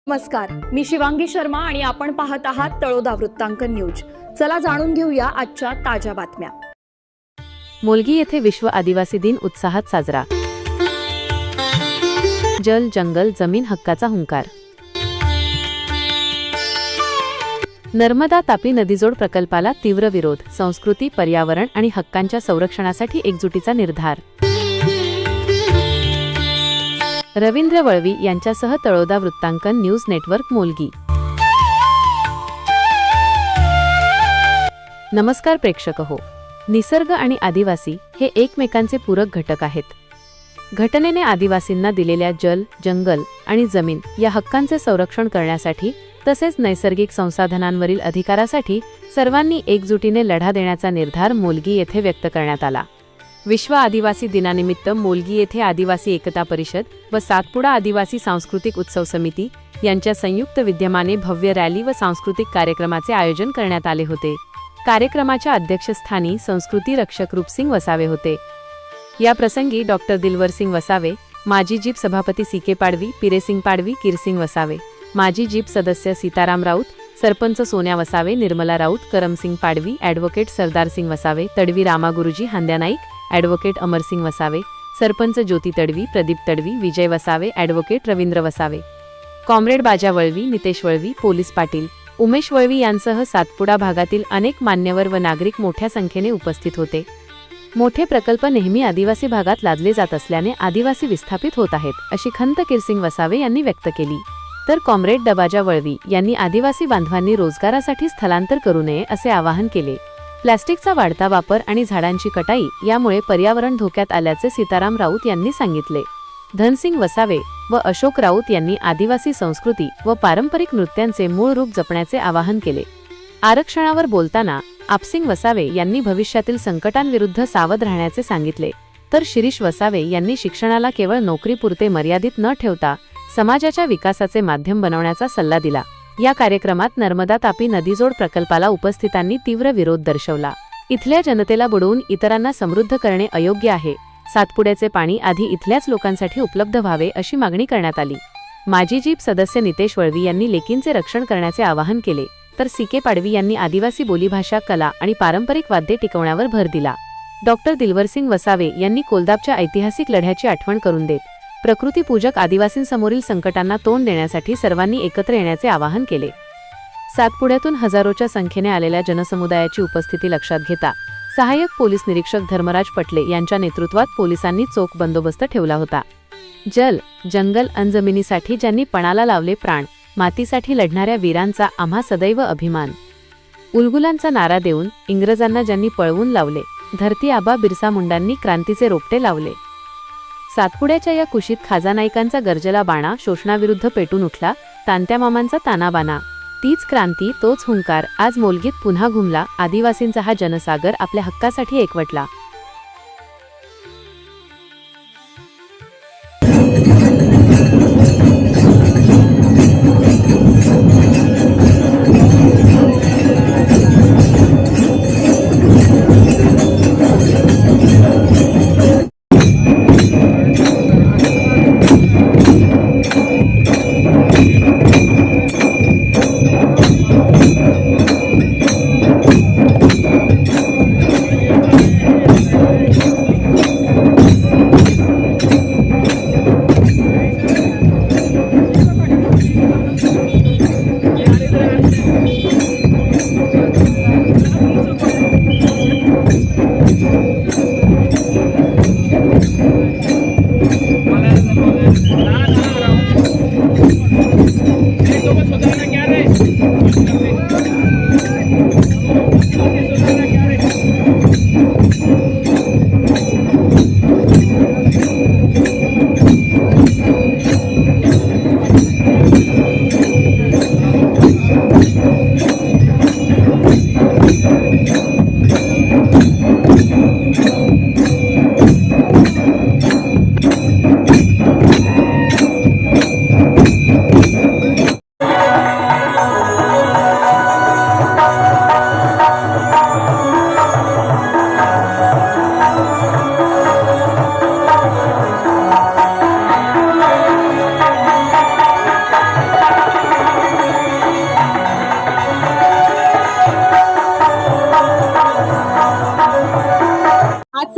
नमस्कार, मी शिवांगी शर्मा आणि आपण पाहत आहात तळोदा वृत्तांकन न्यूज। चला जाणून घेऊया आजच्या ताज्या बातम्या। मोलगी येथे विश्व आदिवासी दिन उत्साहात साजरा। जल, जंगल, जमीन हक्काचा हुंकार। नर्मदा तापी नदीजोड प्रकल्पाला तीव्र विरोध। संस्कृती, पर्यावरण आणि हक्कांच्या संरक्षणासाठी एकजुटीचा निर्धार। रवींद्र वळवी यांच्यासह तळोदा वृत्तांकन न्यूज नेटवर्क मोलगी। नमस्कार प्रेक्षक हो, निसर्ग आणि आदिवासी हे एकमेकांचे पूरक घटक आहेत। घटनेने आदिवासींना दिलेल्या जल, जंगल आणि जमीन या हक्कांचे संरक्षण करण्यासाठी तसेच नैसर्गिक संसाधनांवरील अधिकारासाठी सर्वांनी एकजुटीने लढा देण्याचा निर्धार मोलगी येथे व्यक्त करण्यात आला। विश्व आदिवासी दिनानिमित्त मोलगी येथे आदिवासी एकता परिषद व सातपुडा आदिवासी सांस्कृतिक उत्सव समिती यांच्या संयुक्त विद्यमाने भव्य रॅली व सांस्कृतिक कार्यक्रमाचे आयोजन करण्यात आले होते। कार्यक्रमाच्या अध्यक्षस्थानी संस्कृती रक्षक रूपसिंग वसावे होते। या प्रसंगी डॉक्टर दिलवरसिंग वसावे, माजी जीप सभापती सीके पाडवी, पिरेसिंग पाडवी, किरसिंग वसावे, माजी जीप सदस्य सीताराम राऊत, सरपंच सोन्या वसावे, निर्मला राऊत, करमसिंग पाडवी, ॲडव्होकेट सरदारसिंग वसावे, तडवी रामागुरुजी हांद्या नाईक, ॲडव्होकेट अमरसिंग वसावे, सरपंच ज्योती तडवी, प्रदीप तडवी, विजय वसावे, ॲडव्होकेट रवींद्र वसावे, कॉम्रेड बाजा वळवी, नितेश वळवी, पोलीस पाटील उमेश वळवी यांसह सातपुडा भागातील अनेक मान्यवर व नागरिक मोठ्या संख्येने उपस्थित होते। मोठे प्रकल्प नेहमी आदिवासी भागात लादले जात असल्याने आदिवासी विस्थापित होत आहेत, अशी खंत किरसिंग वसावे यांनी व्यक्त केली। तर कॉम्रेड डबाजा वळवी यांनी आदिवासी बांधवांनी रोजगारासाठी स्थलांतर करू नये असे आवाहन केले। प्लास्टिकचा वाढता वापर आणि झाडांची कटाई यामुळे पर्यावरण धोक्यात आल्याचे सीताराम राऊत यांनी सांगितले। धनसिंग वसावे व अशोक राऊत यांनी आदिवासी संस्कृती व पारंपरिक नृत्यांचे मूळ रूप जपण्याचे आवाहन केले। आरक्षणावर बोलताना आपसिंग वसावे यांनी भविष्यातील संकटांविरुद्ध सावध राहण्याचे सांगितले। तर शिरीष वसावे यांनी शिक्षणाला केवळ नोकरीपुरते मर्यादित न ठेवता समाजाच्या विकासाचे माध्यम बनवण्याचा सल्ला दिला। या कार्यक्रमात नर्मदा तापी नदीजोड प्रकल्पाला उपस्थितांनी तीव्र विरोध दर्शवला। इथल्या जनतेला बुडवून इतरांना समृद्ध करणे अयोग्य आहे। सातपुड्याचे पाणी आधी इथल्याच लोकांसाठी उपलब्ध व्हावे अशी मागणी करण्यात आली। माजी जीप सदस्य नितेश वळवी यांनी लेकींचे रक्षण करण्याचे आवाहन केले। तर सीके पाडवी यांनी आदिवासी बोलीभाषा, कला आणि पारंपरिक वाद्ये टिकवण्यावर भर दिला। डॉक्टर दिलवरसिंग वसावे यांनी कोलदाबच्या ऐतिहासिक लढ्याची आठवण करून देत प्रकृतीपूजक आदिवासींसमोरील संकटांना तोंड देण्यासाठी सर्वांनी एकत्र येण्याचे आवाहन केले। सातपुड्यातून हजारोच्या संख्येने आलेल्या जनसमुदायाची उपस्थिती लक्षात घेता सहाय्यक पोलीस निरीक्षक धर्मराज पटले यांच्या नेतृत्वात पोलिसांनी चोख बंदोबस्त ठेवला होता। जल, जंगल अन जमिनीसाठी ज्यांनी पणाला लावले प्राण, मातीसाठी लढणाऱ्या वीरांचा आम्हा सदैव अभिमान। उलगुलांचा नारा देऊन इंग्रजांना ज्यांनी पळवून लावले, धरती आबा बिरसा मुंडांनी क्रांतीचे रोपटे लावले। सातपुड्याच्या या कुशीत खाजानाईकांचा गर्जला बाणा शोषणाविरुद्ध पेटून उठला, तांत्या मामांचा तानाबाना। तीच क्रांती, तोच हुंकार आज मोलगीत पुन्हा घुमला। आदिवासींचा हा जनसागर आपल्या हक्कासाठी एकवटला।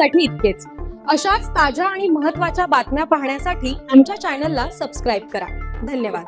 आजसाठी इतकेच. अशाच ताज्या आणि महत्त्वाच्या बातम्या पाहण्यासाठी आमच्या चॅनलला सबस्क्राईब करा. धन्यवाद.